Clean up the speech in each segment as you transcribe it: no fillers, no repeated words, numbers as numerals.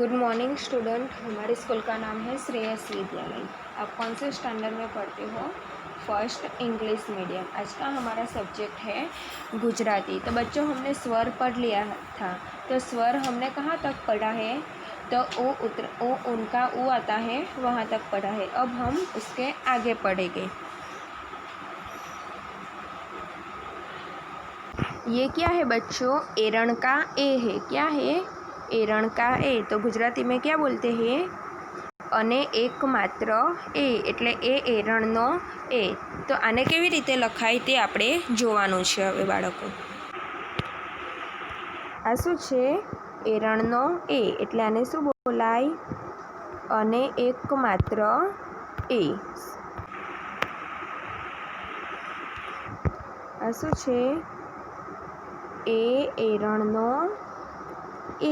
Good morning student. हमारे school का नाम है श्रेयस विद्यालय। आप कौन से स्टैंडर्ड में पढ़ते हो? First English medium. आज का हमारा सब्जेक्ट है गुजराती। तो बच्चों, हमने स्वर पढ़ लिया था। तो स्वर हमने कहाँ तक पढ़ा है? तो ओ उनका ऊ आता है वहाँ तक पढ़ा है। अब हम उसके आगे पढ़ेंगे। ये क्या है बच्चों? एरण का ए है। क्या है? एरण का ए। तो गुजराती में क्या बोलते हैं? अने एक मात्र ए એટલે એ એરણનો એ। તો આને કેવી રીતે લખાય તે આપણે જોવાનું છે હવે બાળકો। આ શું છે? એરણનો એ એટલે આને શું બોલાય? અને એક માત્ર એ। આ શું છે? એ એરણનો એ।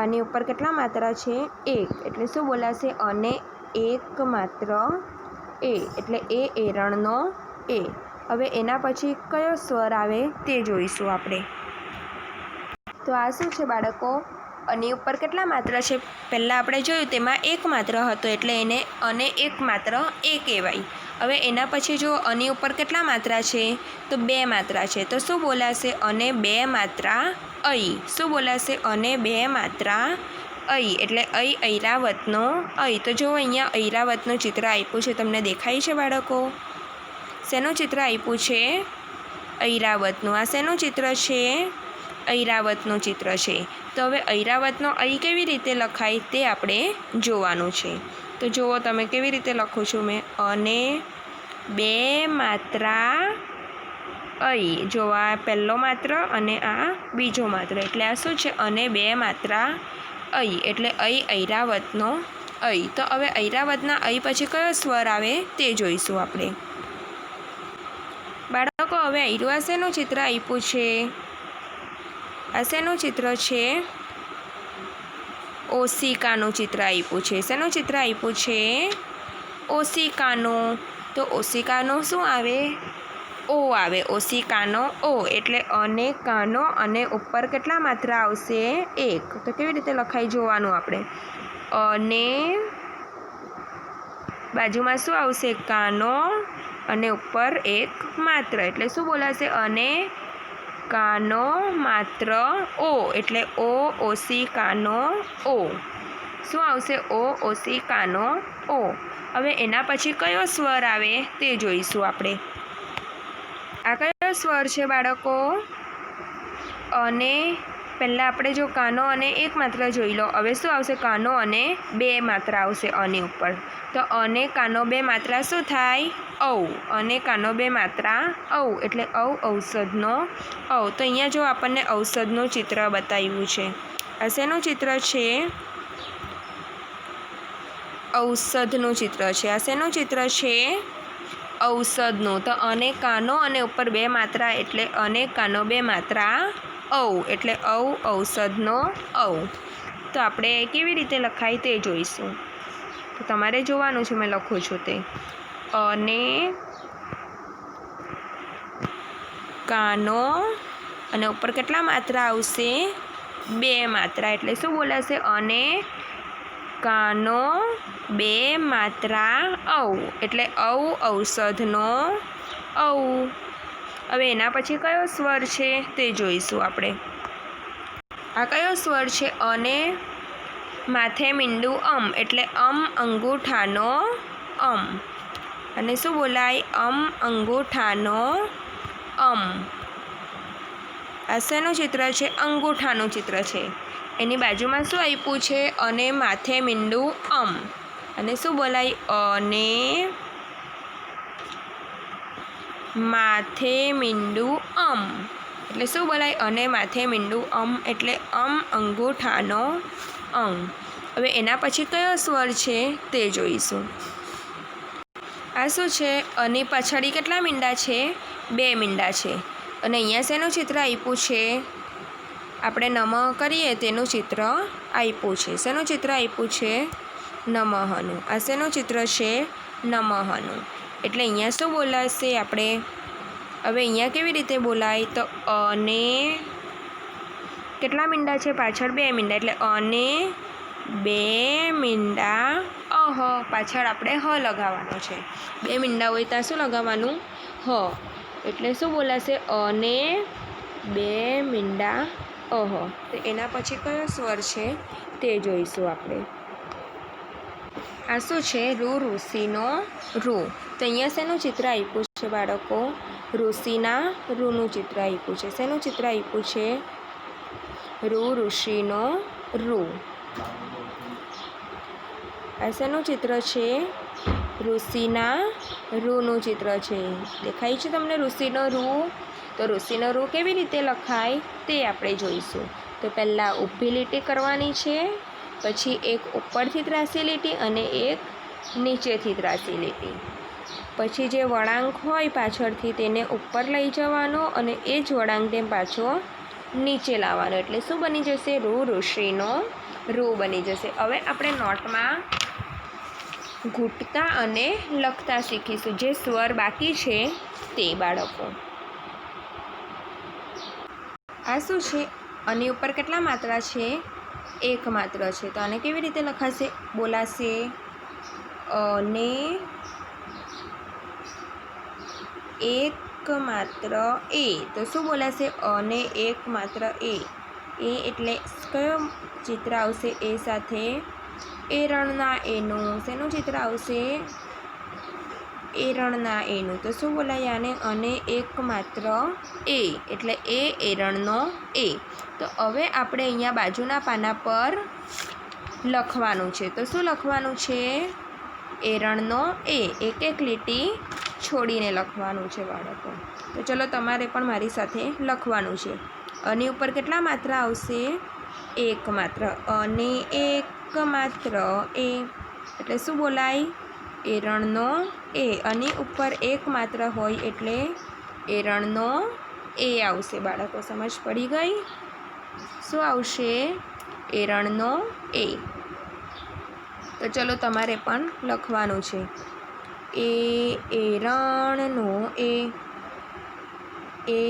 આની ઉપર કેટલા માત્રા છે? એક। એટલે શું બોલાશે? અને એક માત્ર એ એટલે એ એરણનો એ। હવે એના પછી કયો સ્વર આવે તે જોઈશું આપણે। તો આ શું છે બાળકો? આની ઉપર કેટલા માત્રા છે? પહેલાં આપણે જોયું તેમાં એક માત્ર હતો એટલે એને અને એક માત્ર એ કહેવાય। હવે એના પછી જો આની ઉપર કેટલા માત્રા છે? તો બે માત્રા છે। તો શું બોલાશે? અને બે માત્રા ऐ। શું બોલાશે? અને બે માત્રા ऐ એટલે ऐ ऐरावतનો ऐ। तो જો અહીંયા ऐरावतનું ચિત્ર આપ્યું છે, તમને દેખાય છે બાળકો? શેનું ચિત્ર આપ્યું છે? ऐरावतનું। આ શેનું ચિત્ર છે? ऐरावतનું ચિત્ર છે। તો હવે ऐरावतનો ऐ કેવી રીતે લખાય તે આપણે જોવાનું છે। તો જુઓ તમે કેવી રીતે લખું છું મેં। અને બે માત્રા ऐ। જો આ પહેલો માત્ર અને આ બીજો માત્ર એટલે આ શું છે? અને બે માત્રા ऐ એટલે ऐ ऐरावतનો ऐ। તો હવે ऐरावतना ऐ પછી કયો સ્વર આવે તે જોઈશું આપણે બાળકો। હવે આયરું આ શેનું ચિત્ર આપ્યું છે? આ શેનું ચિત્ર છે? ઓશિકાનું ચિત્ર આપ્યું છે। શેનું ચિત્ર આપ્યું છે? ઓશિકાનું। તો ઓશિકાનો શું આવે? ओ आवे। ओशिकानो ओ એટલે અને કાનો અને ઉપર કેટલા માત્રા આવશે? એક। તો કેવી રીતે લખાય જોવાનું આપણે। અને બાજુમાં શું આવશે? કાનો અને ઉપર એક માત્ર એટલે શું બોલાશે? અને કાનો માત્ર ओ એટલે ओ ઓશિકાનો ओ। શું આવશે? ओ ઓશિકાનો ओ। હવે એના પછી કયો સ્વર આવે તે જોઈશું આપણે। આ કયો સ્વર છે બાળકો? અને પહેલાં આપણે જો કાનો અને એક માત્રા જોઈ લો। હવે શું આવશે? કાનો અને બે માત્રા આવશે આની ઉપર। તો અને કાનો બે માત્રા શું થાય? ઔ। અને કાનો બે માત્રા ઔ એટલે ઔ ઔષધનો ઔ। તો અહીંયા જો આપણને ઔષધનું ચિત્ર બતાવ્યું છે। આ શેનું ચિત્ર છે? ઔષધનું ચિત્ર છે। આ શેનું ચિત્ર છે? ઔષધનું। તો અને કાનો અને ઉપર બે માત્રા એટલે અને કાનો બે માત્રા ઔ એટલે ઔ ઔષધનો ઔ। તો આપણે કેવી રીતે લખાય તે જોઈશું। તો તમારે જોવાનું છે, મેં લખું છું તે। અને કાનો અને ઉપર કેટલા માત્રા આવશે? બે માત્રા એટલે શું બોલાશે? અને કાનો બે માત્રા ઔ એટલે ઔ ઔષધનો ઔ। હવે એના પછી કયો સ્વર છે તે જોઈશું આપણે। આ કયો સ્વર છે? અને માથે મીંડું અમ એટલે અંગૂઠાનો અમ। અને શું બોલાય? અંગૂઠાનો અમ। આ શેનું ચિત્ર છે? અંગૂઠાનું ચિત્ર છે। એની બાજુમાં શું આપ્યું છે? અને માથે મીંડું અમ। અને શું બોલાય? અને માથે મીંડું અમ એટલે શું બોલાય? અને માથે મીંડું અમ એટલે અંગૂઠાનો અંગ। હવે એના પછી કયો સ્વર છે તે જોઈશું। આ શું છે? અને પાછળ કેટલા મીંડા છે? બે મીંડા છે। અને અહીંયા શેનું ચિત્ર આપ્યું છે? આપણે નમઃ કરીએ તેનું ચિત્ર આપ્યું છે। શેનું ચિત્ર આપ્યું છે? નમઃનું। આ શેનું ચિત્ર છે? નમઃનું। એટલે અહીંયા શું બોલાશે આપણે? હવે અહીંયા કેવી રીતે બોલાય? તો અને કેટલા મીંડા છે પાછળ? 2 મીંડા, એટલે અને 2 મીંડા અહ. પાછળ આપણે હ લગાવવાનો છે. 2 મીંડા હોય ત્યાં શું લગાવવાનું? હ. એટલે શું બોલાશે? અને 2 મીંડા અહ. તો એના પછી કયો સ્વર છે તે જોઈશું આપણે. આ શું છે? ઋષિનો ઋ. તો અહીંયા શેનું ચિત્ર આપ્યું છે બાળકો? ઋષિના ઋનું ચિત્ર આપ્યું છે. શેનું ચિત્ર આપ્યું છે? ઋષિનો ઋ. આ શેનું ચિત્ર છે? ઋષિના ઋનું ચિત્ર છે. દેખાય છે તમને ઋષિનો ઋ? તો ઋષિનો ઋ કેવી રીતે લખાય તે આપણે જોઈશું. તો પહેલાં ઊભી લીટી કરવાની છે, પછી એક ઉપરથી ત્રાસી લીટી અને એક નીચેથી ત્રાસી લીટી. પછી જે વળાંક હોય પાછળથી તેને ઉપર લઈ જવાનો અને એ જ વળાંકને પાછો નીચે લાવવાનો. એટલે શું બની જશે? ઋષિનો ઋ બની જશે. હવે આપણે નોટમાં ઘૂંટતા અને લખતા શીખીશું, જે સ્વર બાકી છે તે બાળકો. આ શું છે? આની ઉપર કેટલા માત્રા છે? 1 માત્ર છે. તો આને કેવી રીતે લખાશે? બોલાશે અને 1 માત્ર એ. તો શું બોલાશે? અને 1 માત્ર એ. એ એટલે કયો ચિત્ર આવશે? એ સાથે એરણના એનું. શેનું ચિત્ર આવશે? એરણના એનું. તો શું બોલાય આને? અને 1 માત્ર એ એટલે એ એરણનો એ. તો હવે આપણે અહીંયા બાજુના પાના પર લખવાનું છે. તો શું લખવાનું છે? એરણનો એ. એક એક લીટી છોડીને લખવાનું છે બાળકો. તો ચલો તમારે પણ મારી સાથે લખવાનું છે. આની ઉપર કેટલા માત્રા આવશે? 1 માત્ર. અને 1 માત્ર એ એટલે શું બોલાય? એરણનો એ. આની ઉપર 1 માત્ર હોય એટલે એરણનો એ આવશે બાળકો. સમજ પડી ગઈ? શું આવશે? એરણનો એ. તો ચલો તમારે પણ લખવાનું છે. એ એરણનો એ. એ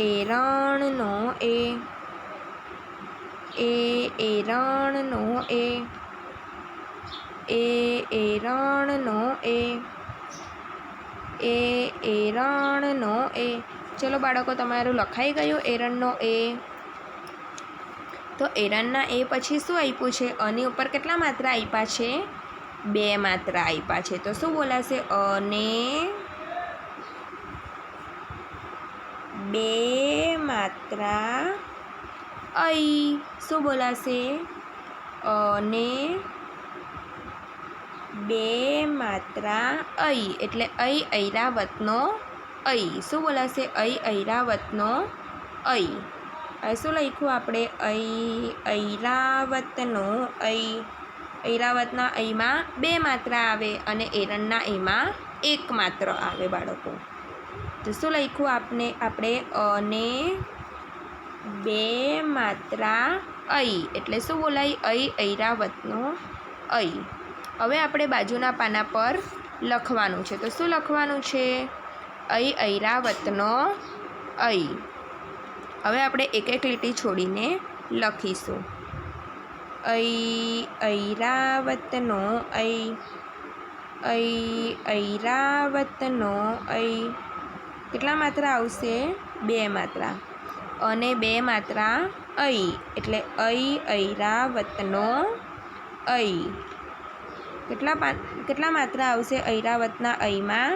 એરણનો એ. એ એરણનો એ. એ એરણનો એ. એ એરણનો એ. ચલો બાળકો, તમારું લખાઈ ગયું એરણનો એ. તો એરણના એ પછી શું આપ્યું છે? આની ઉપર કેટલા માત્રા આપ્યા છે? 2 માત્રા આપ્યા છે. તો શું બોલાશે? અને 2 માત્રા ઐ. શું બોલાશે? અને 2 માત્રા ઐ એટલે ઐરાવતનો ઐ. શું બોલાશે? ઐરાવતનો ઐ. હવે શું લખ્યું આપણે? ઐરાવતનો ઐ. ઐરાવતના ઐમાં 2 માત્રા આવે અને એરણના એમાં 1 માત્ર આવે બાળકો. તો શું લખ્યું આપણે? અને 2 માત્રા ઐ એટલે શું બોલાય? ઐરાવતનો ઐ. હવે આપણે બાજુના પાના પર લખવાનું છે. તો શું લખવાનું છે? ઐરાવતનો ઐ. હવે આપણે એક એક લીટી છોડીને લખીશું. ઐરાવતનો ઐ. ઐરાવતનો ઐ. કેટલા માત્રા આવશે? 2 માત્રા. અને 2 માત્રા ઐ એટલે ઐરાવતનો ઐ. કેટલા માત્રા આવશે? ઐરાવતના ઐમાં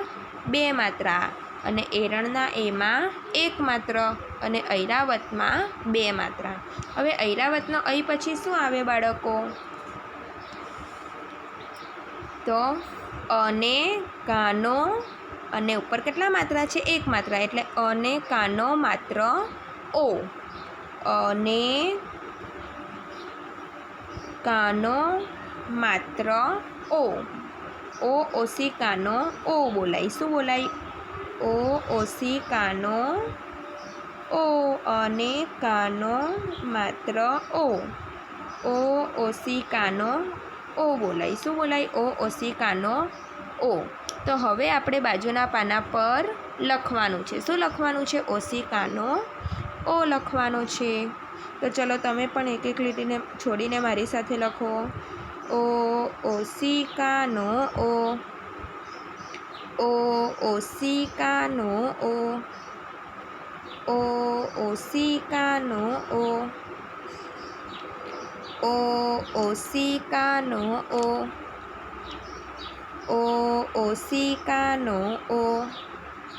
2 માત્રા અને એરણના એમાં 1 માત્ર અને ઐરાવતમાં 2 માત્રા. હવે ઐરાવતનો ઐ પછી શું આવે બાળકો? તો અને કાનો. અને ઉપર કેટલા માત્રા છે? 1 માત્રા એટલે અને કાનો માત્ર ઓ. અને કાનો માત્ર ઓ. ઓ ઓસી કાનો ઓ બોલાય. શું બોલાય? ઓ ઓસી કાનો ઓ. અને કાનો માત્ર ઓ. ઓ ઓસી કાનો ઓ બોલાય. શું બોલાય? ઓ ઓસી કાનો ઓ. તો હવે આપણે બાજુના પાના પર લખવાનું છે. શું લખવાનું છે? ઓસી કાનો ઓ લખવાનો છે। તો ચલો તમે પણ એક એક લીટીને છોડીને મારી સાથે લખો। ઓ ઓશિકાનો ઓ, ઓ ઓશિકાનો ઓ, ઓ ઓશિકાનો ઓ, ઓ ઓશિકાનો ઓ, ઓ ઓશિકાનો ઓ।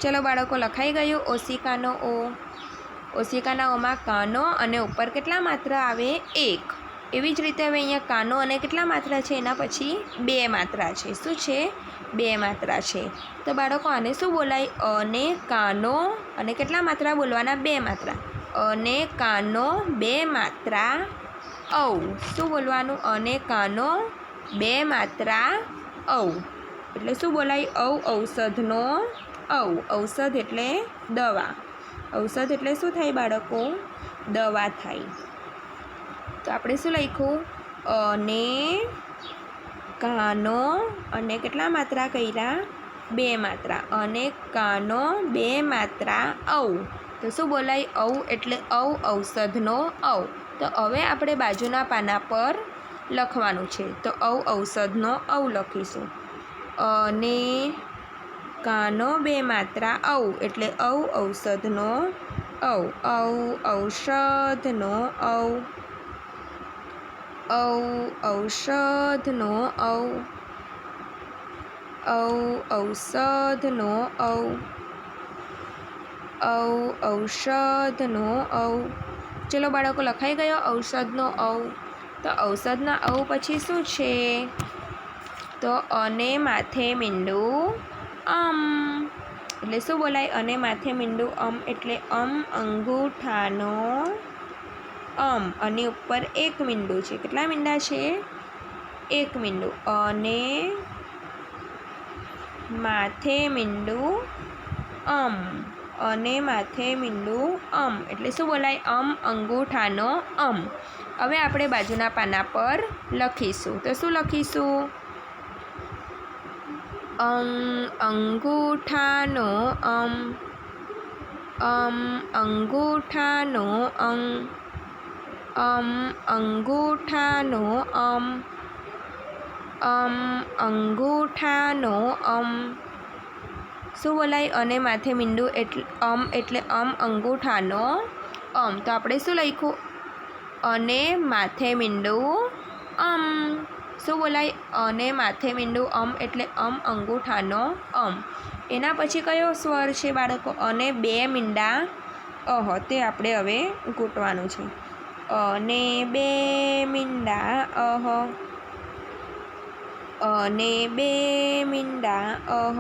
ચલો બાળકો લખાઈ ગયું ઓશિકાનો ઓ। ઓશિકાના ઓમાં કાનો અને ઉપર કેટલા માત્ર આવે? એક। એવી જ રીતે હવે અહીંયા કાનો અને કેટલા માત્રા છે? એના પછી બે માત્રા છે। શું છે? બે માત્રા છે। તો બાળકો આને શું બોલાય? અને કાનો અને કેટલા માત્રા બોલવાના? બે માત્રા। અને કાનો બે માત્રા ઔ। શું બોલવાનું? અને કાનો બે માત્રા ઔ। એટલે શું બોલાય? ઔ ઔષધનો ઔ। ઔષધ એટલે દવા। ઔષધ એટલે શું થાય બાળકો? દવા થાય। તો આપણે શું લખ્યું? અને કાનો અને કેટલા માત્રા કર્યા? બે માત્રા। અને કાનો બે માત્રા ઔ। તો શું બોલાય? ઔ એટલે ઔ ઔષધનો ઔ। તો હવે આપણે બાજુના પાના પર લખવાનું છે। તો ઔ ઔષધનો ઔ લખીશું। અને કાનો બે માત્રા ઔ એટલે ઔ ઔષધનો ઔ। ઔ ઔષધનો ઔ, ઔ ઔષધનો ઔ, ઔ ઔષધનો ઔ, ઔ ઔષધનો ઔ। ચલો બાળકો લખાઈ ગયો ઔષધનો ઔ। તો ઔષધના ઔ પછી શું છે? તો અને માથે મીંડું અમ। એટલે શું બોલાય? અને માથે મીંડું અમ એટલે અમ અંગૂઠાનો અમ। અને ઉપર એક મીંડું છે। કેટલા મીંડા છે? એક મીંડું। અને માથે મીંડું અમ। અને માથે મીંડું અમ એટલે શું બોલાય? અમ અંગૂઠાનો અમ। હવે આપણે બાજુના પાના પર લખીશું। તો શું લખીશું? અંગૂઠાનો અમ, અંગૂઠાનો અમ, અંગૂઠાનો અમ, અંગૂઠાનો અમ। શું બોલાય? અને માથે મીંડું એટલે અંગૂઠાનો અમ। તો આપણે શું લખ્યું? અને માથે મીંડું અમ। શું બોલાય? અને માથે મીંડું એટલે અંગૂઠાનો અમ। એના પછી કયો સ્વર છે બાળકો? અને બે મીંડા અહ। તે આપણે હવે ગૂંટવાનું છે। અને બે મીંડા અહ, અને બે મીંડા અહ,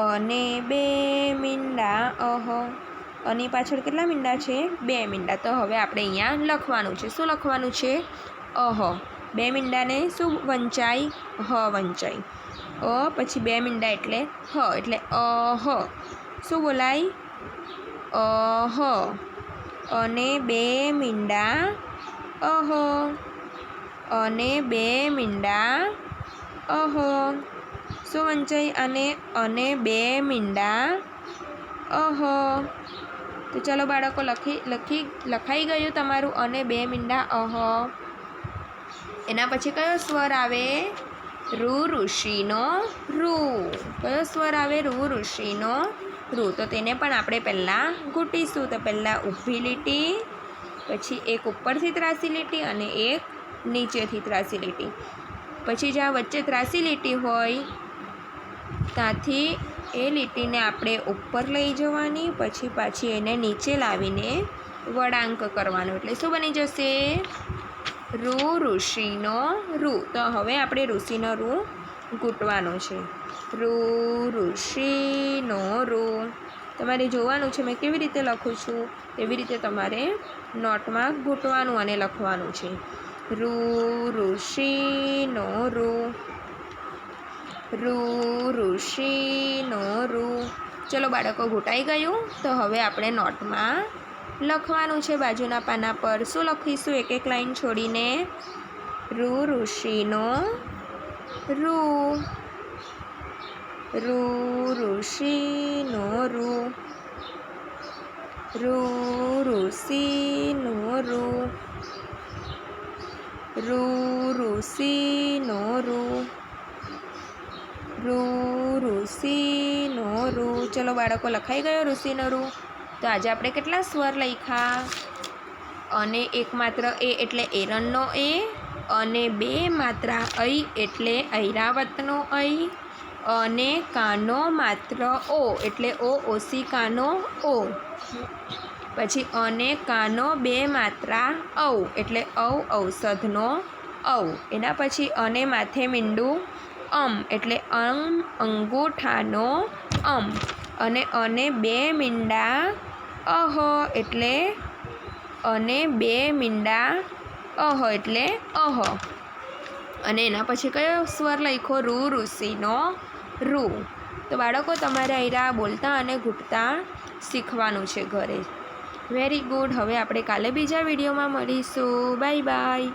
અને બે મીંડા અહ। અને પાછળ કેટલા મીંડા છે? બે મીંડા। તો હવે આપણે અહીંયા લખવાનું છે। શું લખવાનું છે? અહ। બે મીંડાને શું વંચાય? હ વંચાય। અ પછી બે મીંડા એટલે હ એટલે અહ। શું બોલાય? અહ। અને બે મીંડા અહ, અને બે મીંડા અહ। શું વંચાય? અને બે મીંડા અહ। તો ચલો બાળકો લખાઈ ગયું તમારું અને બે મીંડા અહ। એના પછી કયો સ્વર આવે? રૂ ઋષિનો રૂ। કયો સ્વર આવે? રૂ ઋષિનો રૂ। તો તેને પણ આપણે પહેલાં ઘૂંટીશું। તો પહેલાં ઊભી લીટી, પછી એક ઉપરથી ત્રાસી લીટી અને એક નીચેથી ત્રાસી લીટી। પછી જ્યાં વચ્ચે ત્રાસી લીટી હોય ત્યાંથી એ લીટીને આપણે ઉપર લઈ જવાની, પછી પાછી એને નીચે લાવીને વળાંક કરવાનો। એટલે શું બની જશે? રૂ ઋષિનો રૂ। તો હવે આપણે ઋષિનો રૂ ઘૂંટવાનો છે। રૂ ઋષિનો રૂ। તમારે જોવાનું છે મેં કેવી રીતે લખું છું, એવી રીતે તમારે નોટમાં ઘૂંટવાનું અને લખવાનું છે। રૂ ઋષિનો રૂ, રૂ ઋષિનો રૂ। ચલો બાળકો ઘૂંટાઈ ગયું। તો હવે આપણે નોટમાં લખવાનું છે બાજુના પાના પર। શું લખીશું એક એક લાઈન છોડીને? રૂ ઋષિનો રૂ, રૂ ઋષિનો રૂ, ઋષિનો રૂ, ઋષિનો રૂ, ઋષિનો રૂ. ચલો બાળકો, લખાઈ ગયો ઋષિનો રૂ. તો આજે આપણે કેટલા સ્વર લખ્યા? અને એક માત્ર એ એટલે એરણનો એ, અને બે માત્રા ઐ એટલે ઐરાવતનો ઐ, અને કાનો માત્ર ઓ એટલે ઓ ઓશિકાનો ઓ. પછી અને કાનો બે માત્રા ઔ એટલે ઔ ઔષધનો ઔ. એના પછી અને માથે મીંડું એટલે અંગૂઠાનો અને બે મીંડા અહ એટલે અને બે મીંડા અહ એટલે અહ. અને એના પછી કયો સ્વર લખ્યો? ઋષિનો રૂ. તો બાળકો, તમારે અહીંયા બોલતા અને ઘૂંટતા શીખવાનું છે ઘરે. Very good. હવે આપણે કાલે બીજા વિડીયોમાં મળીશું. Bye bye.